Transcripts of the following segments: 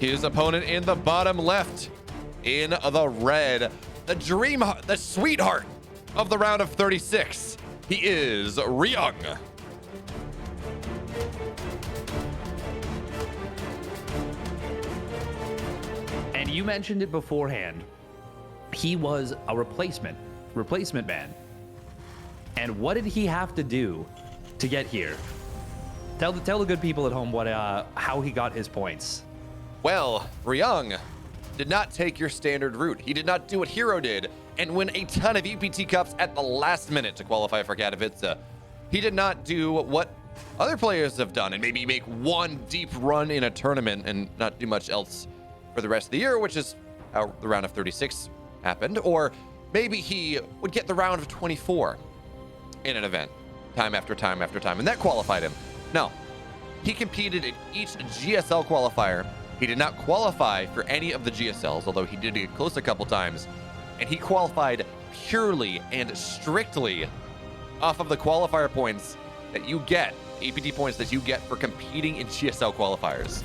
His opponent in the bottom left, in the red, the sweetheart of the round of 36. He is Ryung. And you mentioned it beforehand. He was a replacement man. And what did he have to do to get here? Tell the good people at home how he got his points. Well, Ryung did not take your standard route. He did not do what Hero did and win a ton of EPT Cups at the last minute to qualify for Katowice. He did not do what other players have done and maybe make one deep run in a tournament and not do much else for the rest of the year, which is how the round of 36 happened. Or maybe he would get the round of 24 in an event time after time after time, and that qualified him. No, he competed in each GSL qualifier. He did not qualify for any of the GSLs, although he did get close a couple times. And he qualified purely and strictly off of the qualifier points that you get, APT points that you get for competing in GSL qualifiers,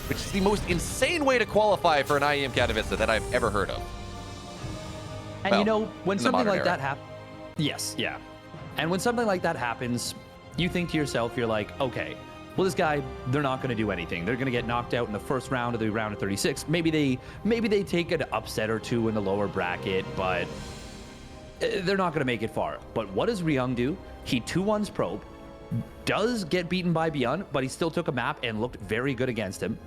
which is the most insane way to qualify for an IEM Katowice that I've ever heard of. And well, you know, when something like era. that happens, yes, yeah. And when something like that happens, you think to yourself, you're like, okay, well, this guy, they're not going to do anything. They're going to get knocked out in the first round of the round of 36. Maybe they take an upset or two in the lower bracket, but they're not going to make it far. But what does Ryung do? He 2-1s Probe, does get beaten by Beyond, but he still took a map and looked very good against him.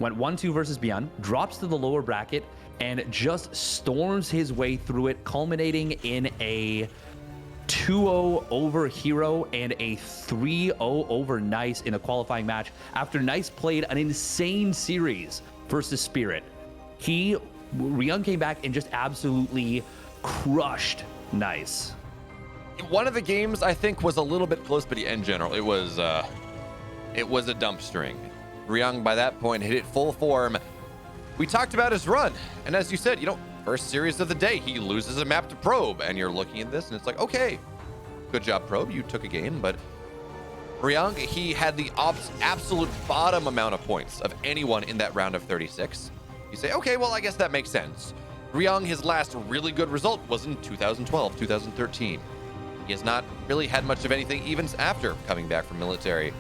Went 1-2 versus Beyond, drops to the lower bracket, and just storms his way through it, culminating in a 2-0 over Hero and a 3-0 over Nice in a qualifying match after Nice played an insane series versus Spirit. Ryung came back and just absolutely crushed Nice. One of the games I think was a little bit close, but in general, it was a dumpstering. Ryung by that point hit it full form. We talked about his run, and as you said, first series of the day, he loses a map to Probe, and you're looking at this, and it's like, okay, good job, Probe, you took a game, but Ryung, he had the absolute bottom amount of points of anyone in that round of 36. You say, okay, well, I guess that makes sense. Ryung, his last really good result was in 2012, 2013. He has not really had much of anything even after coming back from military.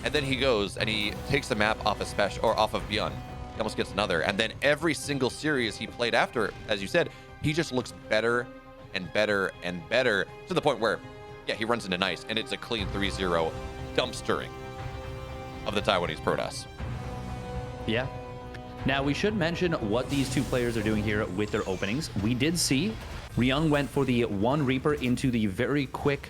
And then he goes and he takes the map off of SpeCial or off of Beyond. He almost gets another. And then every single series he played after, as you said, he just looks better and better and better to the point where, yeah, he runs into Nice and it's a clean 3-0 dumpstering of the Taiwanese Protoss. Yeah. Now, we should mention what these two players are doing here with their openings. We did see Ryung went for the 1 Reaper into the very quick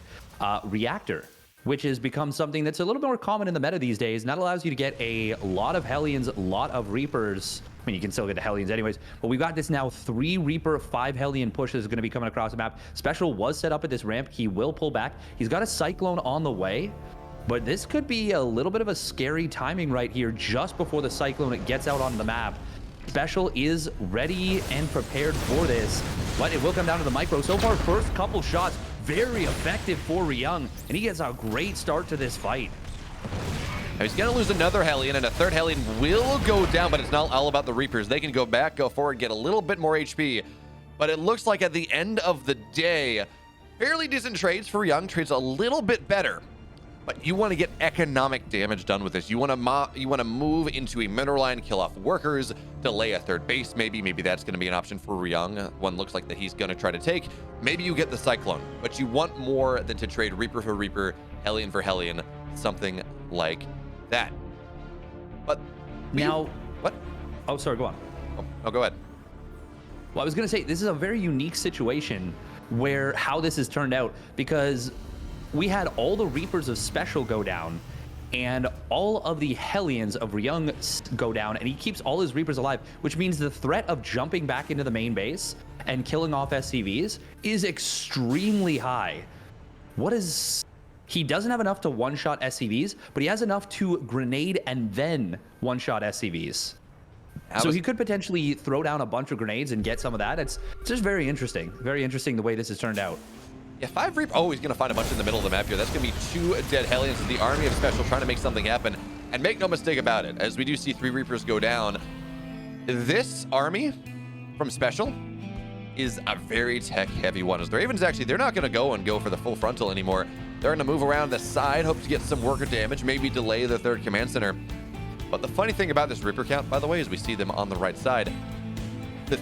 Reactor, which has become something that's a little bit more common in the meta these days. And that allows you to get a lot of Hellions, a lot of Reapers. I mean, you can still get the Hellions anyways, but we've got this now 3 Reaper, 5 Hellion pushes going to be coming across the map. SpeCial was set up at this ramp. He will pull back. He's got a Cyclone on the way, but this could be a little bit of a scary timing right here just before the Cyclone gets out on the map. SpeCial is ready and prepared for this, but it will come down to the micro. So far, first couple shots, very effective for Ryung, and he gets a great start to this fight. Now he's going to lose another Hellion, and a third Hellion will go down, but it's not all about the Reapers. They can go back, go forward, get a little bit more HP, but it looks like at the end of the day, fairly decent trades for Ryung. Trades a little bit better, but you want to get economic damage done with this. You want to move into a mineral line, kill off workers, delay a third base. Maybe that's going to be an option for Ryung. One looks like that he's going to try to take. Maybe you get the Cyclone, but you want more than to trade Reaper for Reaper, Hellion for Hellion, something like that. But now, what? Oh, sorry, go on. Oh, go ahead. Well, I was going to say, this is a very unique situation where how this has turned out, because we had all the Reapers of SpeCial go down and all of the Hellions of Ryung go down, and he keeps all his Reapers alive, which means the threat of jumping back into the main base and killing off SCVs is extremely high. He doesn't have enough to one-shot SCVs, but he has enough to grenade and then one-shot SCVs. So he could potentially throw down a bunch of grenades and get some of that. It's just very interesting. Very interesting the way this has turned out. Yeah, 5 Reaper. Oh, he's going to find a bunch in the middle of the map here. That's going to be 2 dead Hellions. The army of SpeCial trying to make something happen. And make no mistake about it, as we do see 3 Reapers go down, this army from SpeCial is a very tech-heavy one. As the Ravens, actually, they're not going to go for the full frontal anymore. They're going to move around the side, hope to get some worker damage, maybe delay the 3rd command center. But the funny thing about this Reaper count, by the way, is we see them on the right side. The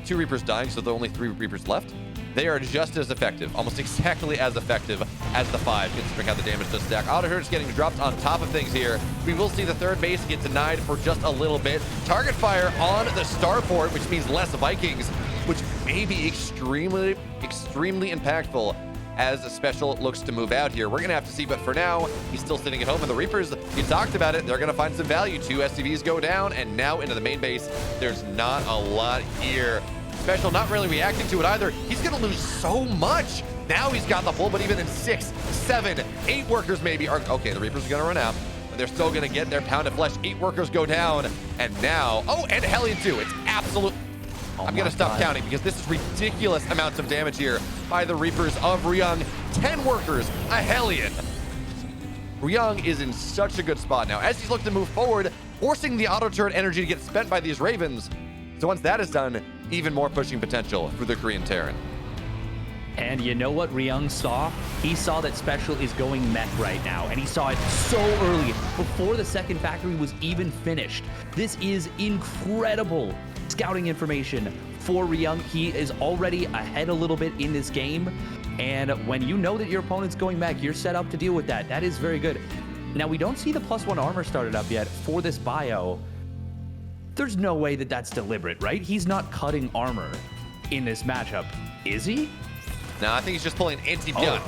2 Reapers dying, so the only 3 Reapers left. They are just as effective, almost exactly as effective as the 5, considering how the damage does stack. Auto turret's getting dropped on top of things here. We will see the 3rd base get denied for just a little bit. Target fire on the starport, which means less Vikings, which may be extremely impactful as SpeCial looks to move out here. We're gonna have to see, but for now, he's still sitting at home, and the Reapers, you talked about it, they're gonna find some value. 2 SCVs go down, and now into the main base. There's not a lot here. SpeCial not really reacting to it either. He's gonna lose so much. Now he's got the full, but even in 6, 7, 8 workers maybe are, okay, the Reapers are gonna run out, but they're still gonna get their pound of flesh. 8 workers go down, and now, oh, and Hellion too. It's absolute. I'm gonna stop counting because this is ridiculous amounts of damage here by the Reapers of Ryung. 10 workers, a Hellion. Ryung is in such a good spot now as he's looking to move forward, forcing the auto turret energy to get spent by these Ravens. So once that is done, even more pushing potential for the Korean Terran. And you know what Ryung saw? He saw that SpeCial is going mech right now, and he saw it so early, before the 2nd factory was even finished. This is incredible scouting information for Ryung. He is already ahead a little bit in this game, and when you know that your opponent's going mech, you're set up to deal with that. That is very good. Now, we don't see the +1 armor started up yet for this bio. There's no way that that's deliberate, right? He's not cutting armor in this matchup, is he? No, I think he's just pulling anti-beyond,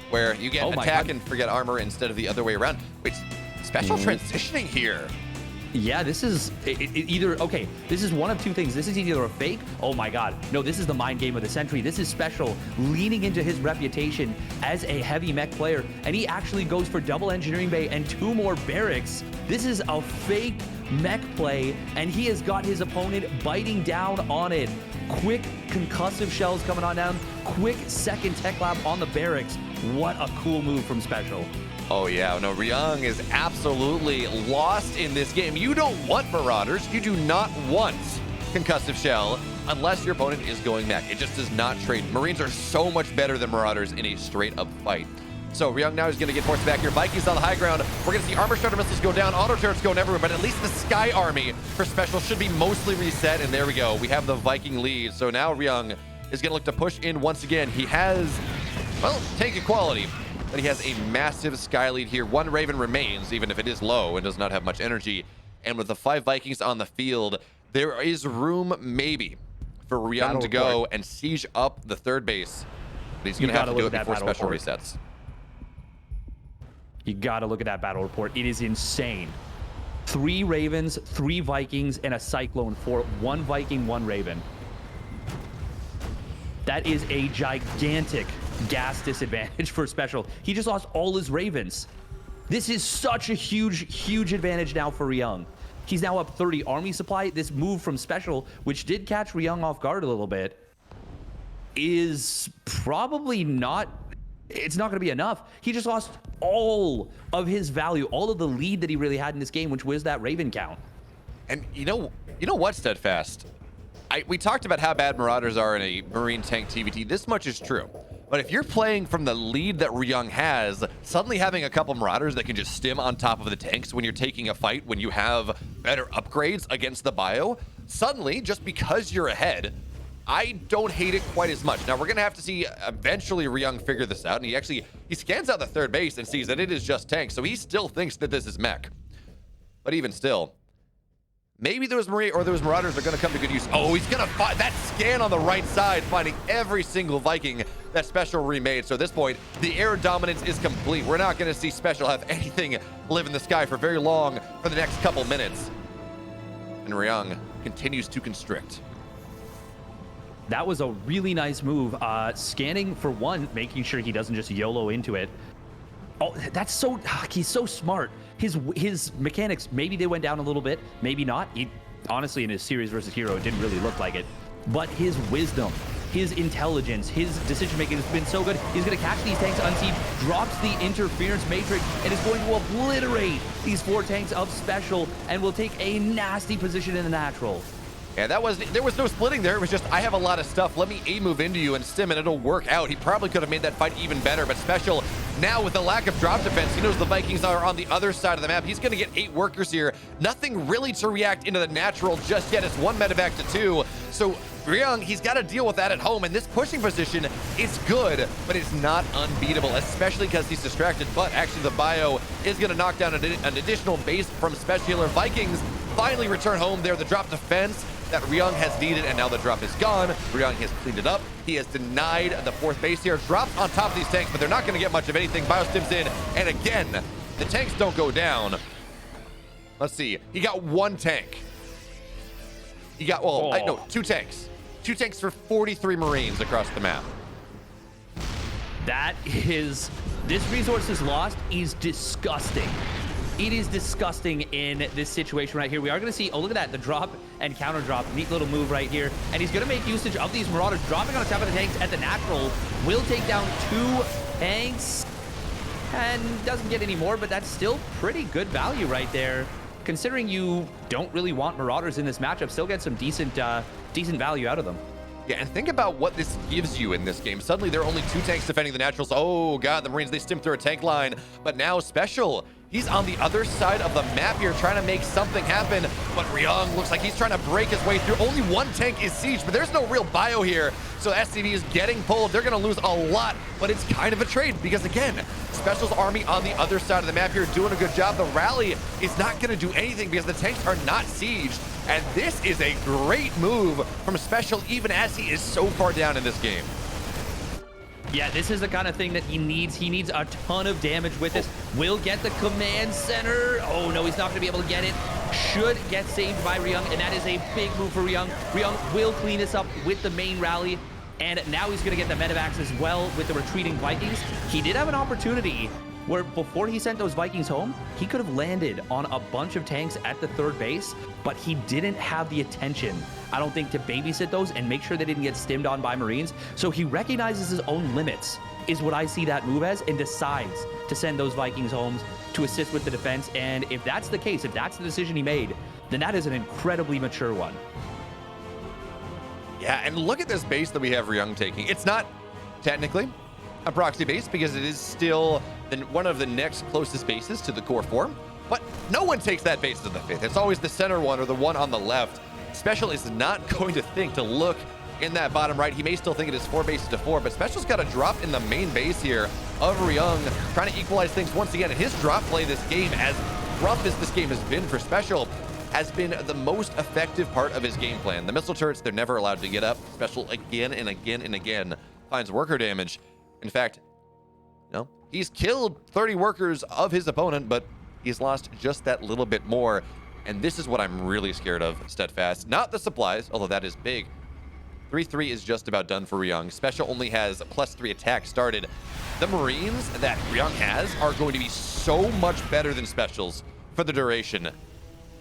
where you get attack and forget armor instead of the other way around. Wait, SpeCial transitioning here. Yeah, this is either, okay, this is one of 2 things. This is either a fake, oh my god, no, this is the mind game of the century. This is SpeCial leaning into his reputation as a heavy mech player, and he actually goes for double engineering bay and 2 more barracks. This is a fake mech play, and he has got his opponent biting down on it. Quick concussive shells coming on down, quick 2nd tech lab on the barracks. What a cool move from SpeCial. Oh yeah, no, Ryung is absolutely lost in this game. You don't want Marauders. You do not want concussive shell unless your opponent is going mech. It just does not trade. Marines are so much better than Marauders in a straight up fight. So Ryung now is going to get forced back here. Vikings on the high ground. We're going to see armor starter missiles go down, auto turrets going everywhere, but at least the Sky Army for SpeCial should be mostly reset, and there we go. We have the Viking lead. So now Ryung is going to look to push in once again. He has, well, tank equality, but he has a massive Sky lead here. 1 Raven remains, even if it is low and does not have much energy. And with the 5 Vikings on the field, there is room maybe for Ryung to go and siege up the 3rd base. But he's going to have to do it before SpeCial resets. You got to look at that battle report. It is insane. 3 Ravens, 3 Vikings, and a Cyclone for 1 Viking, 1 Raven. That is a gigantic gas disadvantage for SpeCial. He just lost all his Ravens. This is such a huge advantage now for Ryung. He's now up 30 army supply. This move from SpeCial, which did catch Ryung off guard a little bit, is probably not, it's not going to be enough. He just lost all of his value, all of the lead that he really had in this game, which was that Raven count. And you know what, Steadfast? We talked about how bad Marauders are in a Marine tank TVT. This much is true. But if you're playing from the lead that Ryung has, suddenly having a couple Marauders that can just stim on top of the tanks when you're taking a fight, when you have better upgrades against the bio, suddenly, just because you're ahead, I don't hate it quite as much. Now, we're going to have to see eventually Ryung figure this out, and he scans out the 3rd base and sees that it is just tanks, so he still thinks that this is mech. But even still, maybe those Marauders are going to come to good use. Oh, he's going to find that scan on the right side, finding every single Viking that SpeCial remade. So at this point, the air dominance is complete. We're not going to see SpeCial have anything live in the sky for very long for the next couple minutes. And Ryung continues to constrict. That was a really nice move. Scanning for 1, making sure he doesn't just YOLO into it. Oh, that's so, he's so smart. His mechanics, maybe they went down a little bit, maybe not. He, honestly, in his series versus hero, it didn't really look like it. But his wisdom, his intelligence, his decision-making has been so good. He's going to catch these tanks unsieged, drops the interference matrix, and is going to obliterate these 4 tanks of SpeCial, and will take a nasty position in the natural. Yeah, there was no splitting there. It was just, I have a lot of stuff. Let me A-move into you and stim, and it'll work out. He probably could have made that fight even better, but SpeCial, now with the lack of drop defense, he knows the Vikings are on the other side of the map. He's going to get 8 workers here. Nothing really to react into the natural just yet. It's 1 medevac to 2. So Ryung, he's got to deal with that at home, and this pushing position is good, but it's not unbeatable, especially because he's distracted. But actually, the bio is going to knock down an additional base from SpeCial. Vikings finally return home there. The drop defense that Ryung has needed, and now the drop is gone. Ryung has cleaned it up. He has denied the 4th base here. Drops on top of these tanks, but they're not going to get much of anything. Biostims in, and again, the tanks don't go down. Let's see. He got 1 tank. He got, well, no, 2 tanks. 2 tanks for 43 Marines across the map. That is, this resources lost is disgusting. It is disgusting in this situation right here. We are going to see, oh, look at that, the drop and counter drop. Neat little move right here. And he's going to make usage of these Marauders. Dropping on top of the tanks at the natural. Will take down 2 tanks. And doesn't get any more, but that's still pretty good value right there. Considering you don't really want Marauders in this matchup, still get some decent value out of them. Yeah, and think about what this gives you in this game. Suddenly, there are only 2 tanks defending the naturals. Oh, God, the Marines, they stim through a tank line. But now SpeCial, he's on the other side of the map here trying to make something happen. But Ryung looks like he's trying to break his way through. Only 1 tank is sieged, but there's no real bio here. So SCV is getting pulled. They're going to lose a lot, but it's kind of a trade because, again, SpeCial's army on the other side of the map here doing a good job. The rally is not going to do anything because the tanks are not sieged. And this is a great move from SpeCial, even as he is so far down in this game. Yeah, this is the kind of thing that he needs. He needs a ton of damage with this. Will get the command center. Oh, no, he's not going to be able to get it. Should get saved by Ryung, and that is a big move for Ryung. Ryung will clean this up with the main rally, and now he's going to get the medevacs as well with the retreating Vikings. He did have an opportunity where before he sent those Vikings home, he could have landed on a bunch of tanks at the 3rd base, but he didn't have the attention, I don't think, to babysit those and make sure they didn't get stimmed on by Marines. So he recognizes his own limits, is what I see that move as, and decides to send those Vikings home to assist with the defense. And if that's the case, if that's the decision he made, then that is an incredibly mature one. Yeah, and look at this base that we have Ryung taking. It's not technically a proxy base because it is still one of the next closest bases to the core form, but no one takes that base to the 5th. It's always the center one or the one on the left. SpeCial is not going to think to look in that bottom right. He may still think it is 4 bases to 4, but SpeCial's got a drop in the main base here of Ryung, trying to equalize things once again. And his drop play this game, as rough as this game has been for SpeCial, has been the most effective part of his game plan. The missile turrets, they're never allowed to get up. SpeCial again and again and again finds worker damage. In fact, no, he's killed 30 workers of his opponent, but he's lost just that little bit more. And this is what I'm really scared of, Steadfast. Not the supplies, although that is big. 3-3 is just about done for Ryung. SpeCial only has +3 attack started. The Marines that Ryung has are going to be so much better than SpeCial's for the duration.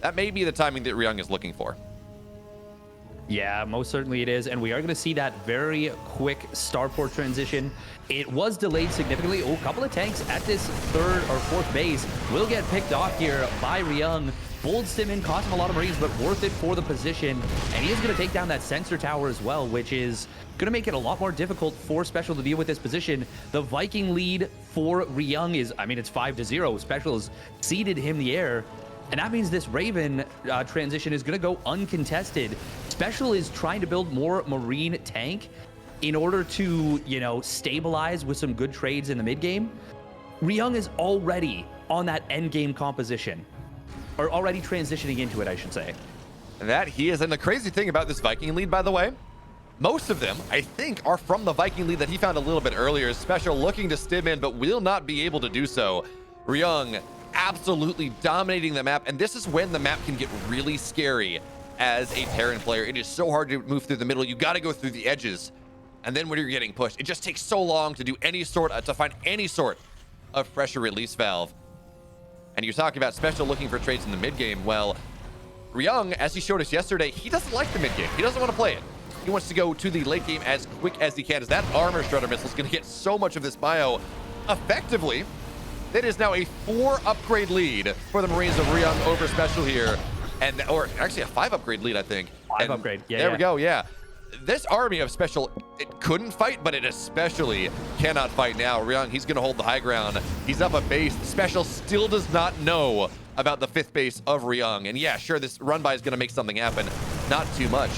That may be the timing that Ryung is looking for. Yeah, most certainly it is. And we are going to see that very quick starport transition. It was delayed significantly. Oh, a couple of tanks at this 3rd or 4th base will get picked off here by Ryung. Bold stim in, cost him a lot of Marines, but worth it for the position. And he is going to take down that sensor tower as well, which is going to make it a lot more difficult for SpeCial to deal with this position. The Viking lead for Ryung is, I mean, it's 5-0. SpeCial has ceded him the air. And that means this Raven transition is going to go uncontested. SpeCial is trying to build more Marine tank in order to, you know, stabilize with some good trades in the mid game. Ryung is already on that end game composition, or already transitioning into it, I should say. And that he is. And the crazy thing about this Viking lead, by the way, most of them, I think, are from the Viking lead that he found a little bit earlier. SpeCial looking to stim in, but will not be able to do so. Ryung absolutely dominating the map, and this is when the map can get really scary as a Terran player. It is so hard to move through the middle. You got to go through the edges, and then when you're getting pushed, it just takes so long to do any sort to find any sort of pressure release valve. And you're talking about SpeCial looking for trades in the mid game. Well, Ryung, as he showed us yesterday, he doesn't like the mid game. He doesn't want to play it. He wants to go to the late game as quick as he can, as that armor shredder missile is going to get so much of this bio. Effectively, that is now a 4 upgrade lead for the Marines of Ryung over SpeCial here. And, or actually a 5 upgrade lead, I think. 5 upgrade, yeah. There we go, yeah. This army of SpeCial, it couldn't fight, but it especially cannot fight now. Ryung, he's going to hold the high ground. He's up a base. SpeCial still does not know about the 5th base of Ryung. And yeah, sure, this run by is going to make something happen. Not too much.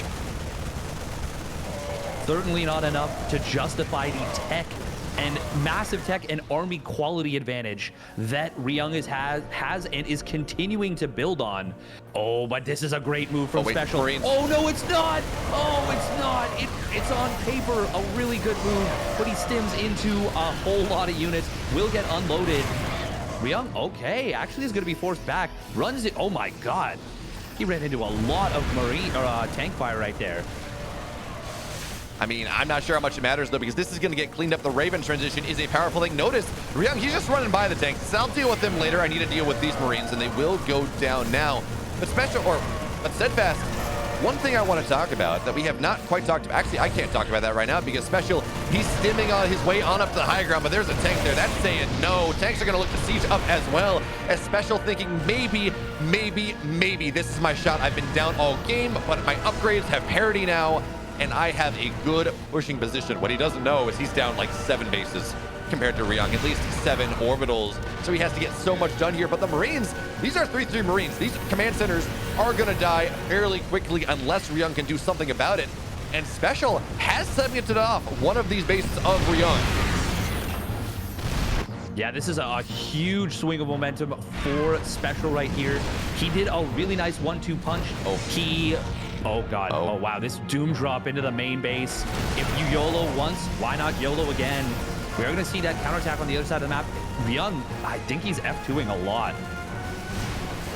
Certainly not enough to justify the tech and massive tech and army quality advantage that Ryung has and is continuing to build on. Oh, but this is a great move from SpeCial. Marines. Oh, no, it's not. Oh, it's not. It's on paper a really good move, but he stims into a whole lot of units. Will get unloaded. Ryung, okay, actually is going to be forced back. Runs it. Oh, my God. He ran into a lot of tank fire right there. I mean, I'm not sure how much it matters, though, because this is going to get cleaned up. The Raven transition is a powerful thing. Notice, Ryung, he's just running by the tanks. So I'll deal with them later. I need to deal with these Marines, and they will go down now. But Steadfast, one thing I want to talk about that we have not quite talked about. Actually, I can't talk about that right now because SpeCial, he's stimming on his way on up to the high ground, but there's a tank there. That's saying no. Tanks are going to look to siege up as well, as SpeCial thinking maybe this is my shot. I've been down all game, but my upgrades have parity now, and I have a good pushing position. What he doesn't know is he's down like 7 bases compared to Ryung, at least 7 orbitals. So he has to get so much done here. But the Marines, these are 3-3 Marines. These command centers are going to die fairly quickly unless Ryung can do something about it. And SpeCial has segmented off one of these bases of Ryung. Yeah, this is a huge swing of momentum for SpeCial right here. He did a really nice 1-2 punch. Oh, God. Oh, wow. This doom drop into the main base. If you YOLO once, why not YOLO again? We are going to see that counterattack on the other side of the map. Ryung, I think he's F2ing a lot.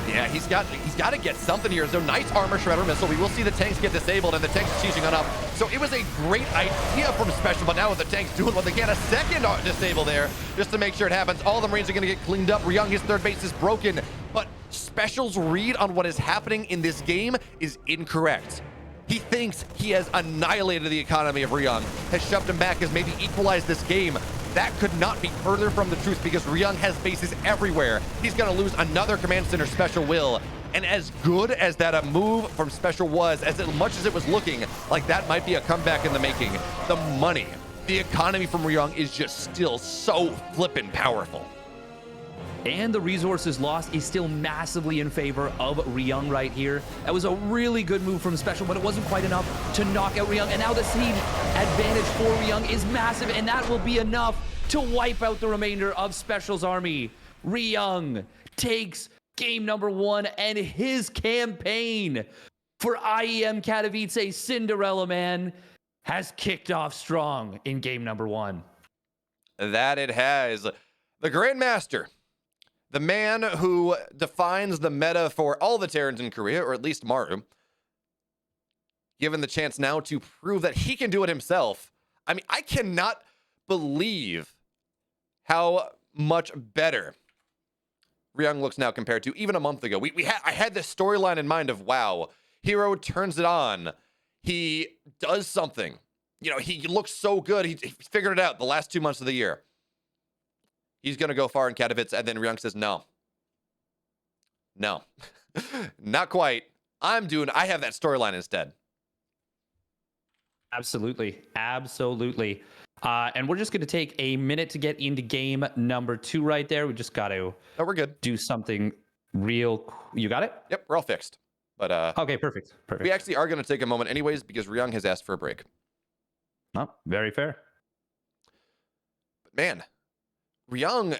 Yeah, he's got to get something here. So nice armor shredder missile. We will see the tanks get disabled, and the tanks are sieging on up. So it was a great idea from SpeCial, but now with the tanks doing what they can, a second disable there just to make sure it happens. All the Marines are going to get cleaned up. Ryung, his 3rd base is broken, but SpeCial's read on what is happening in this game is incorrect. He thinks he has annihilated the economy of Ryung, has shoved him back, has maybe equalized this game. That could not be further from the truth because Ryung has bases everywhere. He's going to lose another command center, SpeCial will. And as good as that a move from SpeCial was, as much as it was looking like that might be a comeback in the making, the money, the economy from Ryung is just still so flippin' powerful. And the resources lost is still massively in favor of Ryung right here. That was a really good move from SpeCial, but it wasn't quite enough to knock out Ryung. And now the siege advantage for Ryung is massive, and that will be enough to wipe out the remainder of SpeCial's army. Ryung takes game number 1 and his campaign for IEM Katowice Cinderella Man has kicked off strong in game number 1. That it has. The Grandmaster, the man who defines the meta for all the Terrans in Korea, or at least Maru, given the chance now to prove that he can do it himself. I mean, I cannot believe how much better Ryung looks now compared to even a month ago. I had this storyline in mind of, wow, hero turns it on. He does something. You know, he looks so good. He figured it out the last 2 months of the year. He's going to go far in Katowice, and then Ryung says, no, not quite. I have that storyline instead. Absolutely. And we're just going to take a minute to get into game number 2 right there. We just got to we're good. Do something real. You got it? Yep, we're all fixed. But okay, perfect. We actually are going to take a moment anyways because Ryung has asked for a break. Oh, very fair. But man, Ryung,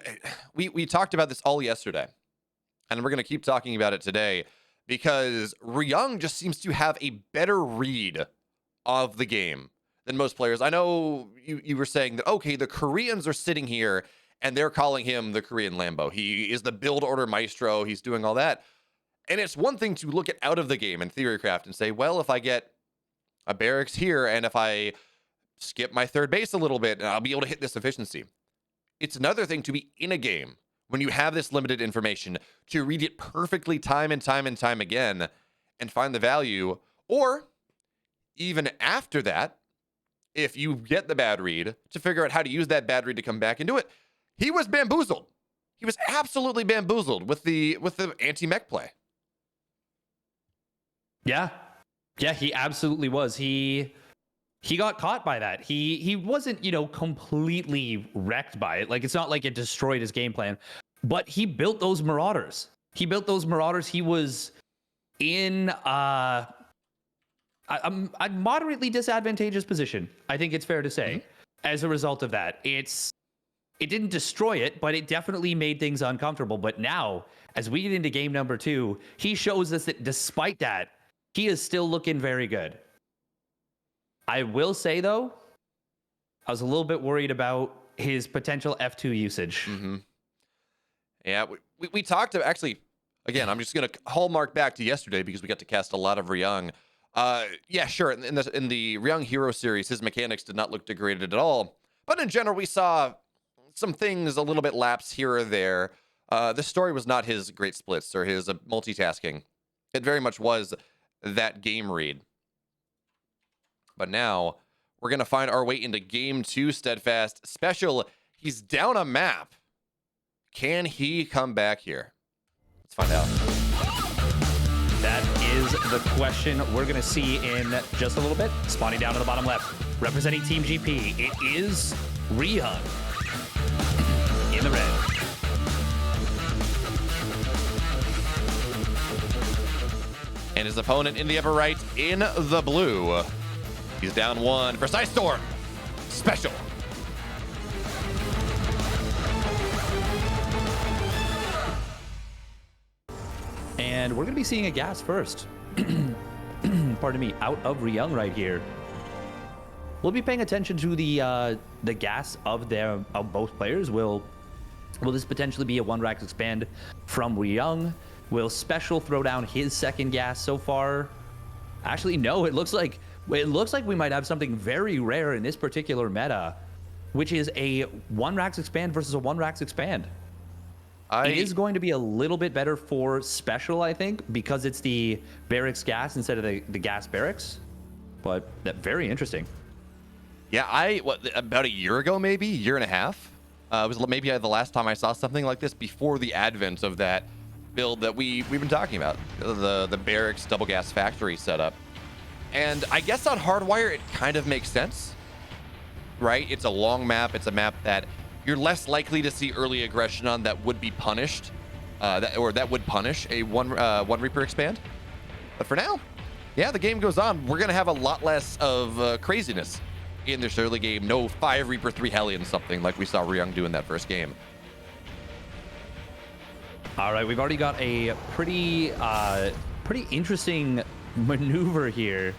we talked about this all yesterday, and we're going to keep talking about it today because Ryung just seems to have a better read of the game than most players. I know you were saying that, okay, the Koreans are sitting here and they're calling him the Korean Lambo. He is the build order maestro. He's doing all that. And it's one thing to look at out of the game in Theorycraft and say, well, if I get a barracks here and if I skip my 3rd base a little bit, I'll be able to hit this efficiency. It's another thing to be in a game when you have this limited information to read it perfectly time and time again and find the value. Or even after that, if you get the bad read, to figure out how to use that bad read to come back and do it. He was bamboozled. He was absolutely bamboozled with the anti-mech play. Yeah. Yeah, he absolutely was. He got caught by that. He wasn't, completely wrecked by it. Like, it's not like it destroyed his game plan, but he built those Marauders. He was in a moderately disadvantageous position, I think it's fair to say, as a result of that. It didn't destroy it, but it definitely made things uncomfortable. But now, as we get into game number 2, he shows us that despite that, he is still looking very good. I will say, though, I was a little bit worried about his potential F2 usage. Yeah, we talked to, actually, again, I'm just going to hallmark back to yesterday because we got to cast a lot of Ryung. Yeah, sure, in the Ryung Hero series, his mechanics did not look degraded at all. But in general, we saw some things a little bit lapse here or there. The story was not his great splits or his multitasking. It very much was that game read. But now we're going to find our way into game 2. Steadfast SpeCial, he's down a map. Can he come back here? Let's find out. That is the question we're going to see in just a little bit. Spawning down to the bottom left, representing Team GP, it is Ryung in the red. And his opponent in the upper right in the blue. He's down 1 for Ice Storm. SpeCial. And we're going to be seeing a gas first. Pardon me, out of Ryung right here. We'll be paying attention to the gas of both players. Will this potentially be a 1-rack expand from Ryung? Will SpeCial throw down his second gas so far? Actually, no. It looks like we might have something very rare in this particular meta, which is a 1-rack expand versus a 1-rack expand. It is going to be a little bit better for SpeCial, I think, because it's the barracks gas instead of the gas barracks. But very interesting. Yeah, about a year ago, maybe, year and a half, was maybe the last time I saw something like this before the advent of that build that we've been talking about, the barracks double gas factory setup. And I guess on Hardwire, it kind of makes sense, right? It's a long map. It's a map that you're less likely to see early aggression on that would be punished, that would punish a one Reaper expand. But for now, yeah, the game goes on. We're going to have a lot less of craziness in this early game. No 5 Reaper, 3 Hellion something like we saw Ryung do in that first game. All right, we've already got a pretty interesting maneuver here.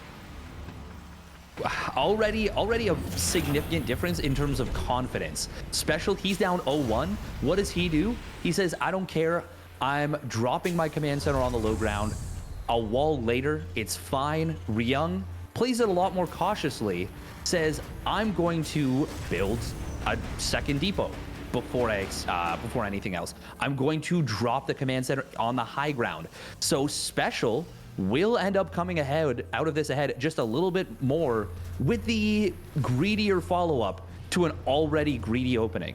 Already a significant difference in terms of confidence. SpeCial, he's down 0-1. What does he do? He says, I don't care. I'm dropping my command center on the low ground. I'll wall later. It's fine. Ryung plays it a lot more cautiously. Says, I'm going to build a second depot before anything else. I'm going to drop the command center on the high ground. So SpeCial will end up coming out of this ahead just a little bit more with the greedier follow-up to an already greedy opening.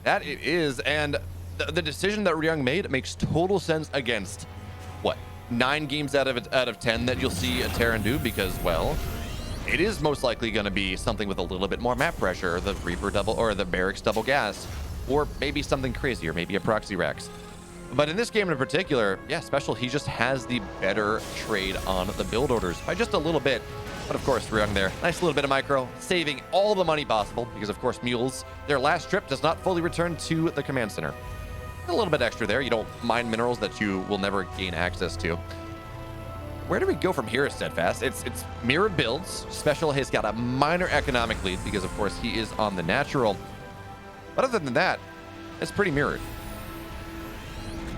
That it is, and the decision that Ryung made makes total sense against, 9 games out of 10 that you'll see a Terran do, because, well, it is most likely going to be something with a little bit more map pressure, the Reaper double or the barracks double gas, or maybe something crazier, maybe a proxy Rex. But in this game in particular, yeah, SpeCial, he just has the better trade on the build orders by just a little bit. But of course, Ryung there, nice little bit of micro, saving all the money possible, because of course, mules, their last trip does not fully return to the command center. A little bit extra there. You don't mine minerals that you will never gain access to. Where do we go from here, Steadfast? It's mirrored builds. SpeCial has got a minor economic lead because, of course, he is on the natural. But other than that, it's pretty mirrored.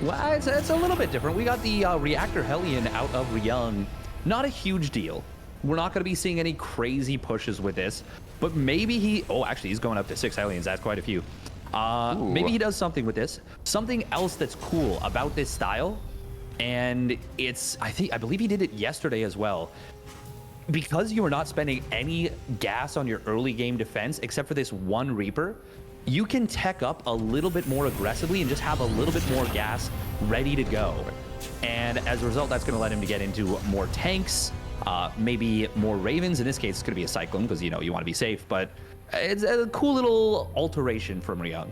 Well, it's a little bit different. We got the Reactor Hellion out of Ryung. Not a huge deal. We're not going to be seeing any crazy pushes with this. But maybe he... Oh, actually, he's going up to 6 Hellions. That's quite a few. Maybe he does something with this. Something else that's cool about this style, and I believe he did it yesterday as well. because you are not spending any gas on your early game defense except for this one Reaper, you can tech up a little bit more aggressively and just have a little bit more gas ready to go. And as a result, that's going to let him to get into more tanks, maybe more Ravens. In this case, it's going to be a Cyclone because, you know, you want to be safe. But it's a cool little alteration from Ryung.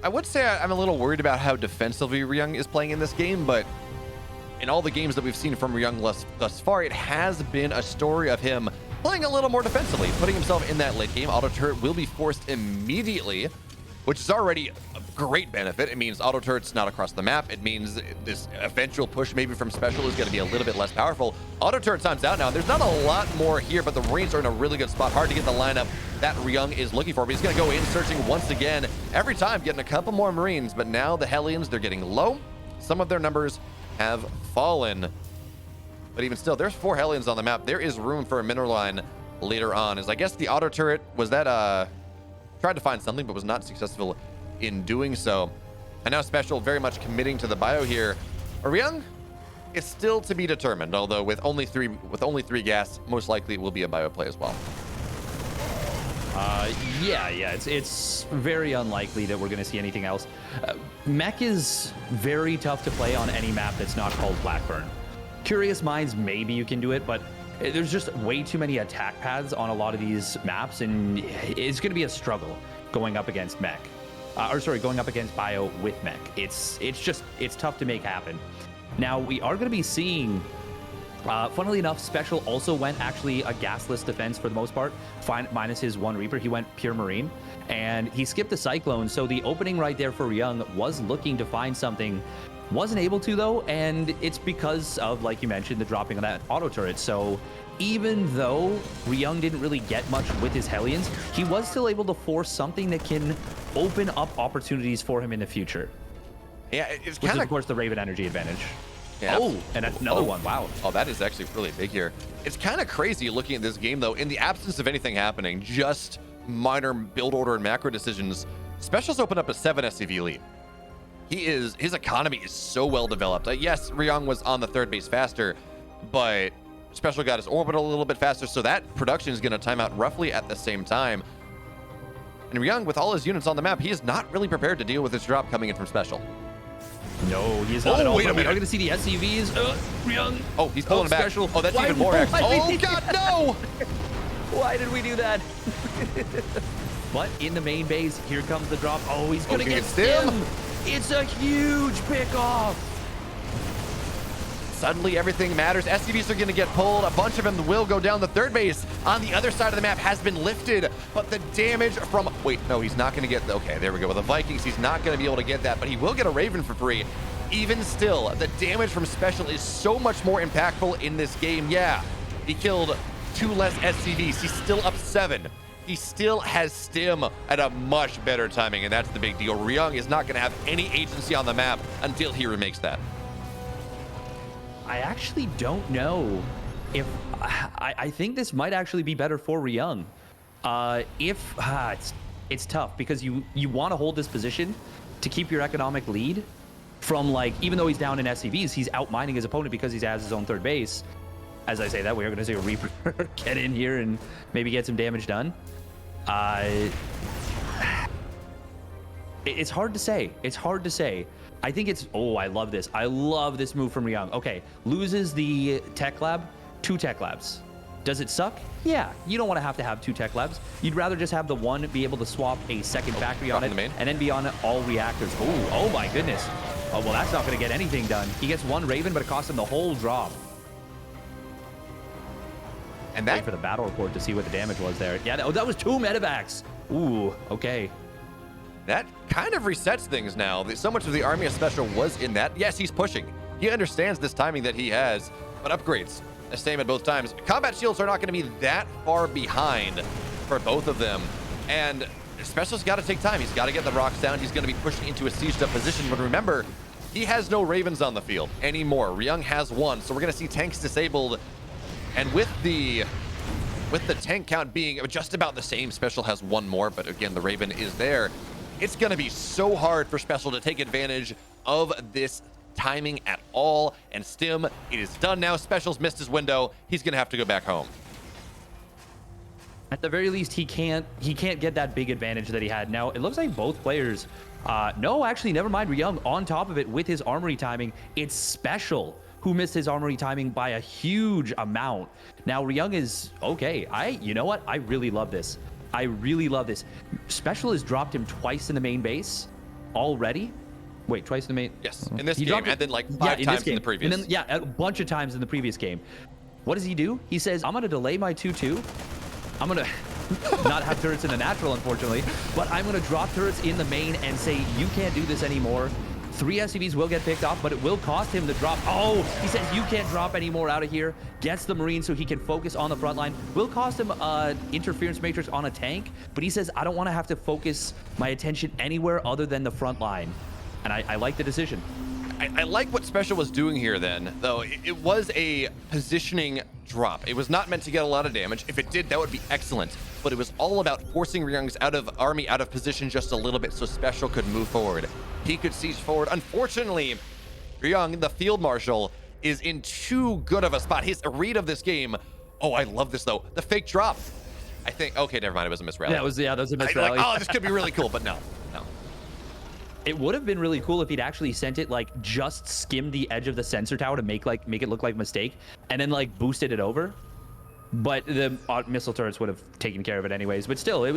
I would say I'm a little worried about how defensively Ryung is playing in this game, but in all the games that we've seen from Ryung thus far, it has been a story of him playing a little more defensively, putting himself in that late game. Auto turret will be forced immediately, which is already a great benefit. It means auto turret's not across the map. It means this eventual push maybe from SpeCial is going to be a little bit less powerful. Auto turret time's out now. There's not a lot more here, but the Marines are in a really good spot. Hard to get the lineup that Ryung is looking for, but he's going to go in searching once again. Every time getting a couple more Marines, but now the Hellions, they're getting low. Some of their numbers have fallen, but even still, there's 4 Hellions on the map. There is room for a mineral line later on. As I guess the auto turret was that tried to find something but was not successful in doing so. And now SpeCial very much committing to the bio here. Ryung is still to be determined, although with only three gas, most likely it will be a bio play as well. Yeah, it's very unlikely that we're going to see anything else. Mech is very tough to play on any map that's not called Blackburn. Curious Minds, maybe you can do it, but there's just way too many attack paths on a lot of these maps, and it's going to be a struggle going up against Mech. Going up against bio with Mech. It's tough to make happen. Now, we are going to be seeing, funnily enough, SpeCial also went actually a gasless defense for the most part, minus his 1 Reaper. He went pure Marine, and he skipped the Cyclone, so the opening right there for Ryung was looking to find something. Wasn't able to, though, and it's because of, like you mentioned, the dropping of that auto turret. So even though Ryung didn't really get much with his Hellions, he was still able to force something that can open up opportunities for him in the future. Yeah, it's which kind is, of course, the Raven energy advantage. Yeah. Oh, and that's another one. Wow. Oh, that is actually really big here. It's kind of crazy looking at this game, though. In the absence of anything happening, just minor build order and macro decisions, SpeCial's opened up a 7 SCV lead. His economy is so well developed. Yes, Ryung was on the 3rd base faster, but SpeCial got his orbital a little bit faster, so that production is going to time out roughly at the same time. And Ryung, with all his units on the map, he is not really prepared to deal with this drop coming in from SpeCial. No, he is not at all. Wait a minute. Are going to see the SCVs. Ryung. Oh, he's pulling it back. SpeCial. Oh, that's Why even more action. Oh, God, no! Why did we do that? But in the main base, here comes the drop. Oh, he's going to get stim. It's a huge pickoff. Suddenly everything matters. SCVs are going to get pulled. A bunch of them will go down. The 3rd base on the other side of the map has been lifted, but the damage from... Wait, no, he's not going to get... Okay, there we go. With the Vikings, he's not going to be able to get that, but he will get a Raven for free. Even still, the damage from SpeCial is so much more impactful in this game. Yeah, he killed 2 less SCVs. He's still up 7. He still has stim at a much better timing, and that's the big deal. Ryung is not going to have any agency on the map until he remakes that. I actually don't know if... I think this might actually be better for Ryung. It's tough because you want to hold this position to keep your economic lead from, like, even though he's down in SCVs, he's outmining his opponent because he has his own 3rd base. As I say that, we are going to see a Reaper get in here and maybe get some damage done. It's hard to say. It's hard to say. I think it's... Oh, I love this. I love this move from Ryung. Okay, loses the tech lab, 2 tech labs. Does it suck? Yeah, you don't want to have 2 tech labs. You'd rather just have the one be able to swap a 2nd factory on it and then be on all reactors. Oh my goodness. Oh, well, that's not going to get anything done. He gets 1 Raven, but it costs him the whole drop. And that... Wait for the battle report to see what the damage was there. Yeah, that was 2 medevacs. Ooh, okay. That kind of resets things now. So much of the army of SpeCial was in that. Yes, he's pushing. He understands this timing that he has, but upgrades the same at both times. Combat shields are not going to be that far behind for both of them. And SpeCial's got to take time. He's got to get the rocks down. He's going to be pushing into a sieged up position. But remember, he has no Ravens on the field anymore. Ryung has 1, so we're going to see tanks disabled. And with the tank count being just about the same, SpeCial has 1 more, but again, the Raven is there. It's going to be so hard for SpeCial to take advantage of this timing at all. And Stim, it is done now. Special's missed his window. He's going to have to go back home. At the very least, he can't get that big advantage that he had. Now, it looks like both players... no, actually, never mind. Ryung on top of it with his armory timing. It's SpeCial who missed his armory timing by a huge amount. Now, Ryung is... Okay, you know what? I really love this. I really love this. SpeCial has dropped him twice in the main base already. Wait, twice in the main... Yes, in this game, and then like 5 times in the previous. And then, yeah, a bunch of times in the previous game. What does he do? He says, I'm going to delay my 2-2. I'm going to not have turrets in the natural, unfortunately, but I'm going to drop turrets in the main and say, you can't do this anymore. 3 SCVs will get picked off, but it will cost him to drop. Oh, he says you can't drop anymore out of here. Gets the Marine so he can focus on the front line. Will cost him interference matrix on a tank, but he says, I don't want to have to focus my attention anywhere other than the front line. And I like the decision. I like what SpeCial was doing here then, though. It was a positioning drop. It was not meant to get a lot of damage. If it did, that would be excellent. But it was all about forcing Ryung's army out of position just a little bit so SpeCial could move forward. He could siege forward. Unfortunately, Ryung, the field marshal, is in too good of a spot. His read of this game... Oh, I love this, though. The fake drop. I think... Okay, never mind. It was a misrally. That was a misrally. Like, oh, this could be really cool, but no. It would have been really cool if he'd actually sent it, like, just skimmed the edge of the sensor tower to make it look like a mistake, and then, like, boosted it over. But the missile turrets would have taken care of it anyways. But still, it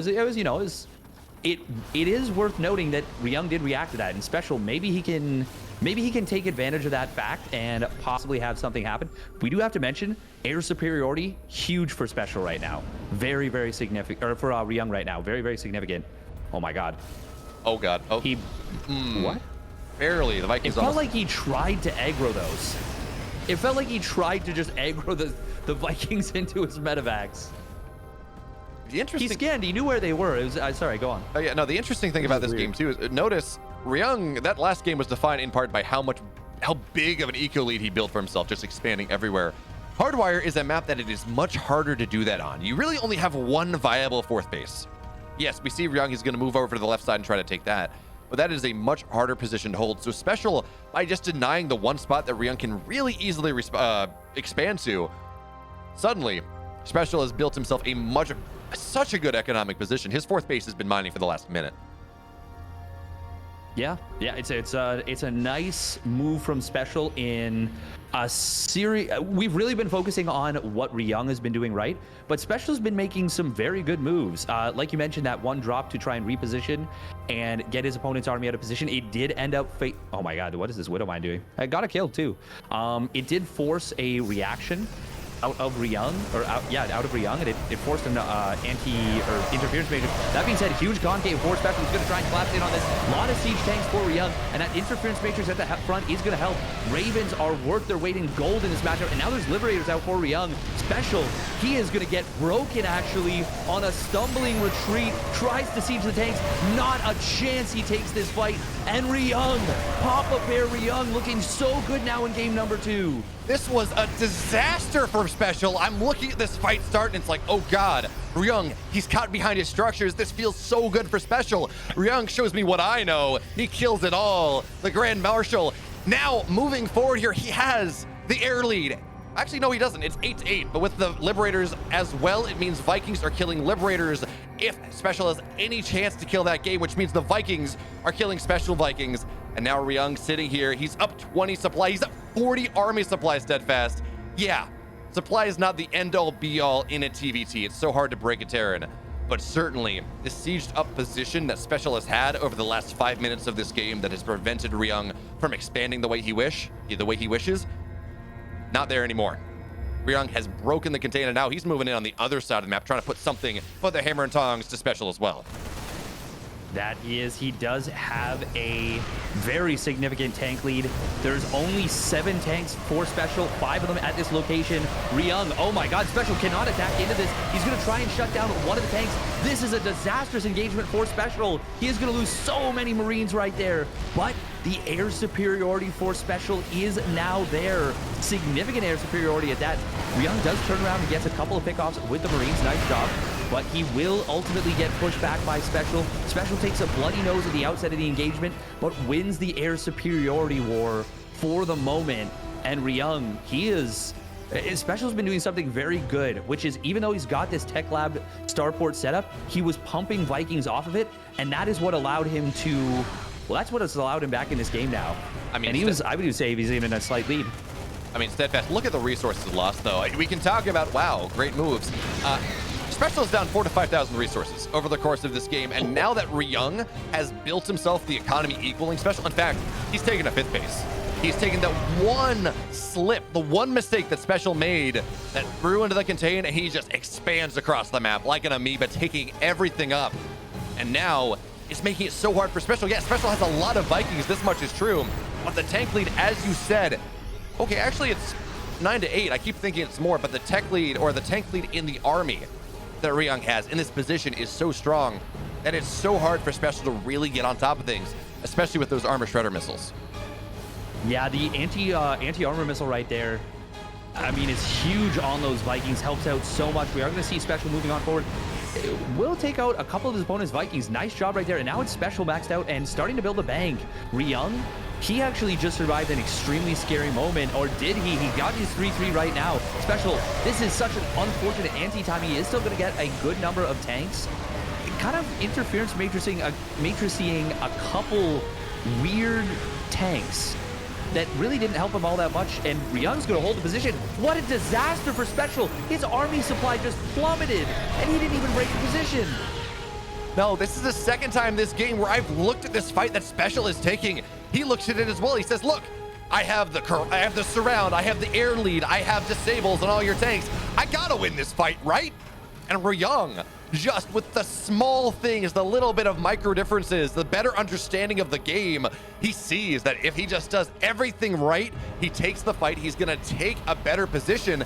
is worth noting that Ryung did react to that. And SpeCial, maybe he can take advantage of that fact and possibly have something happen. We do have to mention air superiority, huge for SpeCial right now. Very, very significant, or for Ryung right now, very, very significant. Oh my God. Oh God. Oh. What? Barely. The Vikings. It felt like he tried to aggro those. It felt like he tried to just aggro the Vikings into his medevacs. The interesting... He scanned. He knew where they were. It was. Sorry, go on. Oh yeah. No. The interesting thing about this game too is notice Ryung. That last game was defined in part by how big of an eco lead he built for himself, just expanding everywhere. Hardwire is a map that it is much harder to do that on. You really only have one viable fourth base. Yes, we see Ryung is going to move over to the left side and try to take that, but that is a much harder position to hold. So SpeCial, by just denying the one spot that Ryung can really easily expand to, suddenly SpeCial has built himself such a good economic position. His fourth base has been mining for the last minute. Yeah, it's a nice move from SpeCial in a series. We've really been focusing on what Ryung has been doing right, but SpeCial's been making some very good moves. Like you mentioned, that one drop to try and reposition and get his opponent's army out of position. It did end up oh my God, what is this Widowmine doing? I got a kill too. It did force a reaction out of Ryung, out of Ryung, and it forced an interference matrix. That being said, huge concave for SpeCial. He's going to try and collapse in on this. A lot of siege tanks for Ryung, and that interference matrix at the front is going to help. Ravens are worth their weight in gold in this matchup, and now there's Liberators out for Ryung. SpeCial, he is going to get broken actually on a stumbling retreat. Tries to siege the tanks. Not a chance he takes this fight. And Ryung, Papa Bear Ryung, looking so good now in game number 2. This was a disaster for SpeCial. I'm looking at this fight start and it's like, oh God, Ryung, he's caught behind his structures. This feels so good for SpeCial. Ryung shows me what I know. He kills it all. The Grand Marshal. Now, moving forward here, he has the air lead. Actually, no, he doesn't. It's 8-8, but with the Liberators as well, it means Vikings are killing Liberators if SpeCial has any chance to kill that game, which means the Vikings are killing SpeCial Vikings. And now Ryung sitting here, he's up 20 supply. He's up 40 army supply steadfast. Yeah, supply is not the end-all be-all in a TVT. It's so hard to break a Terran. But certainly, the sieged up position that SpeCial has had over the last 5 minutes of this game that has prevented Ryung from expanding the way he wishes, not there anymore. Ryung has broken the container. Now he's moving in on the other side of the map, trying to put something for the hammer and tongs to SpeCial as well. That is, he does have a very significant tank lead. There's only 7 tanks for SpeCial, 5 of them at this location. Ryung, oh my God, SpeCial cannot attack into this. He's going to try and shut down one of the tanks. This is a disastrous engagement for SpeCial. He is going to lose so many Marines right there. But the air superiority for SpeCial is now there. Significant air superiority at that. Ryung does turn around and gets a couple of pickoffs with the Marines. Nice job. But he will ultimately get pushed back by SpeCial. SpeCial takes a bloody nose at the outset of the engagement, but wins the air superiority war for the moment. And Ryung, SpeCial's been doing something very good, which is even though he's got this Tech Lab starport setup, he was pumping Vikings off of it, and that is what allowed him to, well, that's what has allowed him back in this game now. I mean, and I would say he's even a slight lead. I mean, Steadfast, look at the resources lost, though. We can talk about, wow, great moves. SpeCial is down 4,000 to 5,000 resources over the course of this game, and now that Ryung has built himself the economy equaling SpeCial, in fact, he's taken a 5th base. He's taken the one slip, the one mistake that SpeCial made that threw into the contain, and he just expands across the map like an amoeba, taking everything up. And now it's making it so hard for SpeCial. Yeah, SpeCial has a lot of Vikings, this much is true, but the tank lead, as you said, okay, actually it's 9 to 8. I keep thinking it's more, but the tech lead or the tank lead in the army that Ryung has in this position is so strong that it's so hard for SpeCial to really get on top of things, especially with those armor shredder missiles. Yeah, the anti-armor missile right there, I mean, it's huge on those Vikings, helps out so much. We are going to see SpeCial moving on forward. It will take out a couple of his opponent's Vikings. Nice job right there. And now it's SpeCial maxed out and starting to build a bank. Ryung, he actually just survived an extremely scary moment, or did he? He got his 3-3 right now. SpeCial, this is such an unfortunate anti-time. He is still going to get a good number of tanks. Kind of interference matrixing a couple weird tanks that really didn't help him all that much, and Ryung's going to hold the position. What a disaster for SpeCial. His army supply just plummeted, and he didn't even break the position. No, this is the second time this game where I've looked at this fight that SpeCial is taking. He looks at it as well. He says, look, I have the surround, I have the air lead, I have disables and all your tanks. I gotta win this fight, right? And Ryung, just with the small things, the little bit of micro differences, the better understanding of the game, he sees that if he just does everything right, he takes the fight, he's gonna take a better position.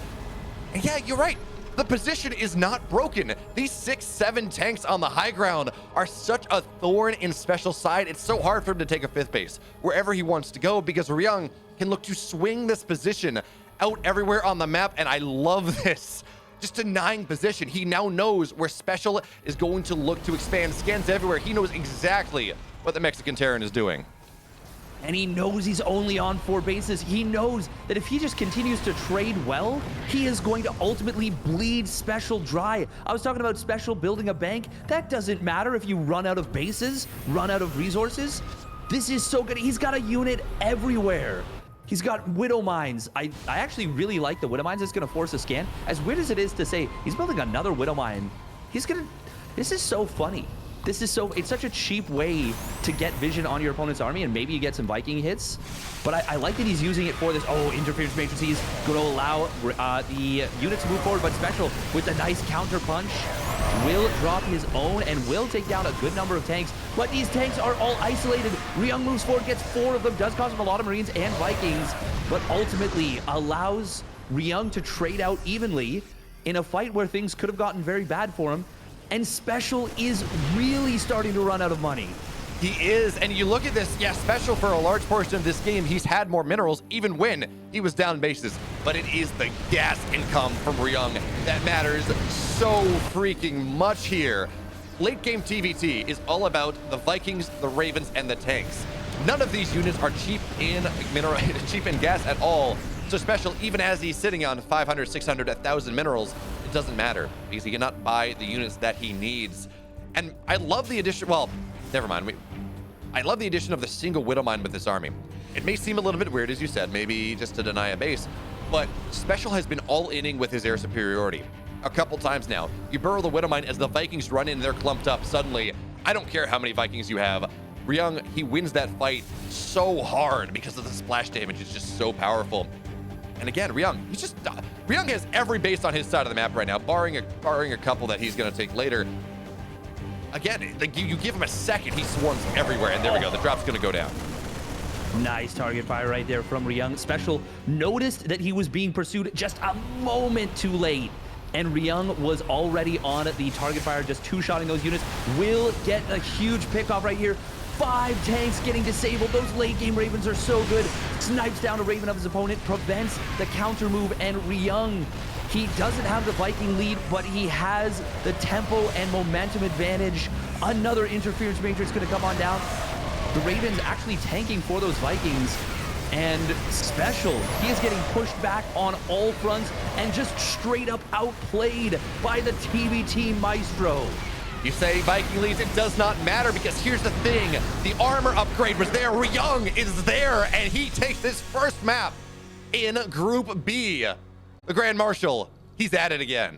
And yeah, you're right. The position is not broken. These 6-7 tanks on the high ground are such a thorn in SpeCial's side. It's so hard for him to take a 5th base wherever he wants to go, because Ryung can look to swing this position out everywhere on the map. And I love this. Just denying position. He now knows where SpeCial is going to look to expand. Scans everywhere. He knows exactly what the Mexican Terran is doing. And he knows he's only on 4 bases. He knows that if he just continues to trade well, he is going to ultimately bleed SpeCial dry. I was talking about SpeCial building a bank. That doesn't matter if you run out of bases, run out of resources. This is so good. He's got a unit everywhere. He's got Widow Mines. I actually really like the Widow Mines. It's going to force a scan. As weird as it is to say, he's building another Widow Mine. This is so funny. It's such a cheap way to get vision on your opponent's army, and maybe you get some Viking hits. But I like that he's using it for this. Oh, interference matrices going to allow the units to move forward, but SpeCial with a nice counter punch will drop his own and will take down a good number of tanks. But these tanks are all isolated. Ryung moves forward, gets 4 of them, does cost him a lot of Marines and Vikings, but ultimately allows Ryung to trade out evenly in a fight where things could have gotten very bad for him. And SpeCial is really starting to run out of money. He is, and you look at this, yeah, SpeCial for a large portion of this game, he's had more minerals even when he was down bases, but it is the gas income from Ryung that matters so freaking much here. Late game TVT is all about the Vikings, the Ravens, and the tanks. None of these units are cheap in cheap in gas at all. So SpeCial, even as he's sitting on 500, 600, 1,000 minerals, it doesn't matter because he cannot buy the units that he needs. And I love the addition, well, never mind. I love the addition of the single Widow Mine with this army. It may seem a little bit weird, as you said, maybe just to deny a base, but SpeCial has been all-inning with his air superiority a couple times now. You burrow the Widow Mine as the Vikings run in, they're clumped up. Suddenly, I don't care how many Vikings you have. Ryung, he wins that fight so hard because of the splash damage. It's just so powerful. And again, Ryung, Ryung has every base on his side of the map right now, barring a couple that he's going to take later. Again, you give him a second, he swarms everywhere, and there we go. The drop's going to go down. Nice target fire right there from Ryung. SpeCial noticed that he was being pursued just a moment too late, and Ryung was already on the target fire, just two-shotting those units. Will get a huge pickoff right here. 5 tanks getting disabled. Those late game Ravens are so good. Snipes down a Raven of his opponent, prevents the counter move, and Ryung, he doesn't have the Viking lead, but he has the tempo and momentum advantage. Another interference matrix going to come on down. The Ravens actually tanking for those Vikings. And SpeCial, he is getting pushed back on all fronts and just straight up outplayed by the TBT Maestro. You say Viking leads, it does not matter because here's the thing. The armor upgrade was there. Ryung is there, and he takes his first map in Group B. The Grand Marshal, he's at it again.